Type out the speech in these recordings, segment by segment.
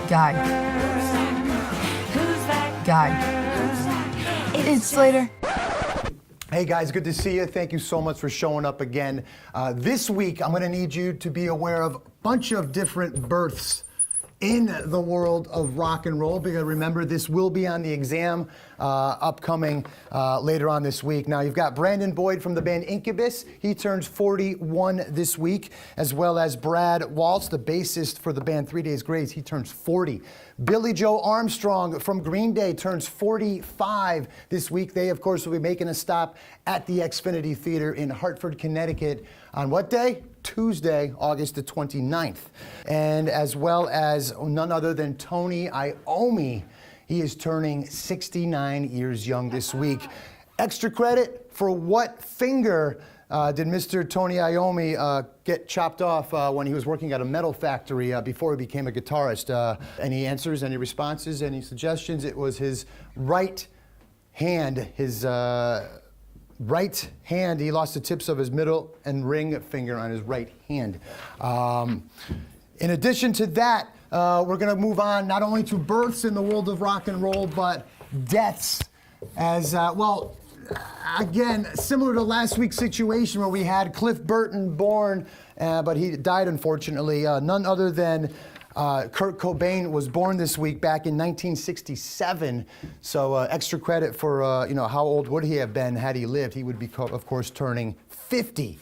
Guy. It's Slater. Hey guys, good to see you. Thank you so much for showing up again. This week, I'm going to need you to be aware of a bunch of different births in the world of rock and roll, because remember, this will be on the exam upcoming later on this week. Now, you've got Brandon Boyd from the band Incubus. He turns 41 this week, as well as Brad Waltz, the bassist for the band 3 Days Grace. He turns 40. Billy Joe Armstrong from Green Day turns 45 this week. They, of course, will be making a stop at the Xfinity Theater in Hartford, Connecticut on what day? Tuesday, August the 29th. And as well as none other than Tony Iommi. He is turning 69 years young this week. Extra credit for what finger did Mr. Tony Iommi get chopped off when he was working at a metal factory before he became a guitarist? Any answers, any responses, any suggestions? It was his right hand, right hand. He lost the tips of his middle and ring finger on his right hand. In addition to that, we're going to move on not only to births in the world of rock and roll, but deaths. As well, again, similar to last week's situation where we had Cliff Burton born, but he died unfortunately. None other than Kurt Cobain was born this week back in 1967. So extra credit for how old would he have been had he lived? He would be, of course, turning 50.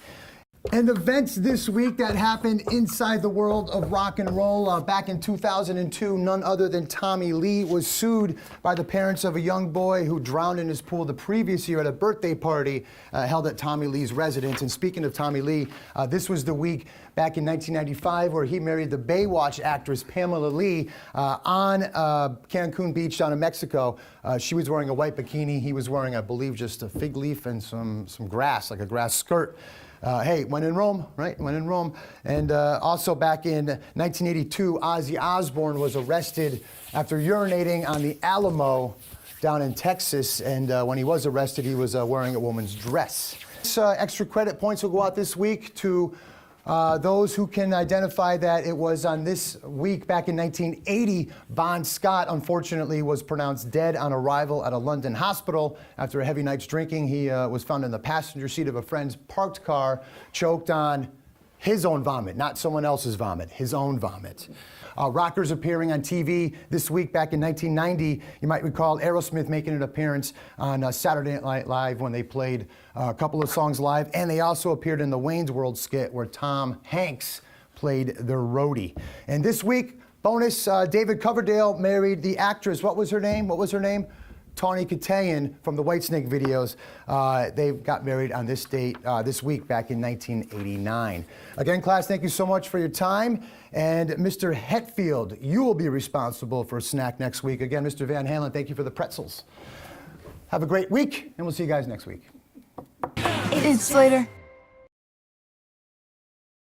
And events this week that happened inside the world of rock and roll. Back in 2002, none other than Tommy Lee was sued by the parents of a young boy who drowned in his pool the previous year at a birthday party held at Tommy Lee's residence. And speaking of Tommy Lee, this was the week back in 1995 where he married the Baywatch actress Pamela Lee on Cancun Beach down in Mexico. She was wearing a white bikini. He was wearing, I believe, just a fig leaf and some grass, like a grass skirt. Hey, when in Rome, right? When in Rome. And also back in 1982, Ozzy Osbourne was arrested after urinating on the Alamo down in Texas. And when he was arrested, he was wearing a woman's dress. Extra credit points will go out this week to those who can identify that it was on this week back in 1980, Bon Scott unfortunately was pronounced dead on arrival at a London hospital after a heavy night's drinking. He was found in the passenger seat of a friend's parked car, choked on his own vomit, not someone else's vomit, his own vomit. Rockers appearing on TV this week back in 1990. You might recall Aerosmith making an appearance on Saturday Night Live when they played a couple of songs live, and they also appeared in the Wayne's World skit where Tom Hanks played their roadie. And this week, bonus, David Coverdale married the actress. What was her name? Tawny Kitaen from the Whitesnake videos. They got married on this date this week back in 1989. Again, class, thank you so much for your time. And Mr. Hetfield, you will be responsible for a snack next week. Again, Mr. Van Halen, thank you for the pretzels. Have a great week, and we'll see you guys next week. It's Slater.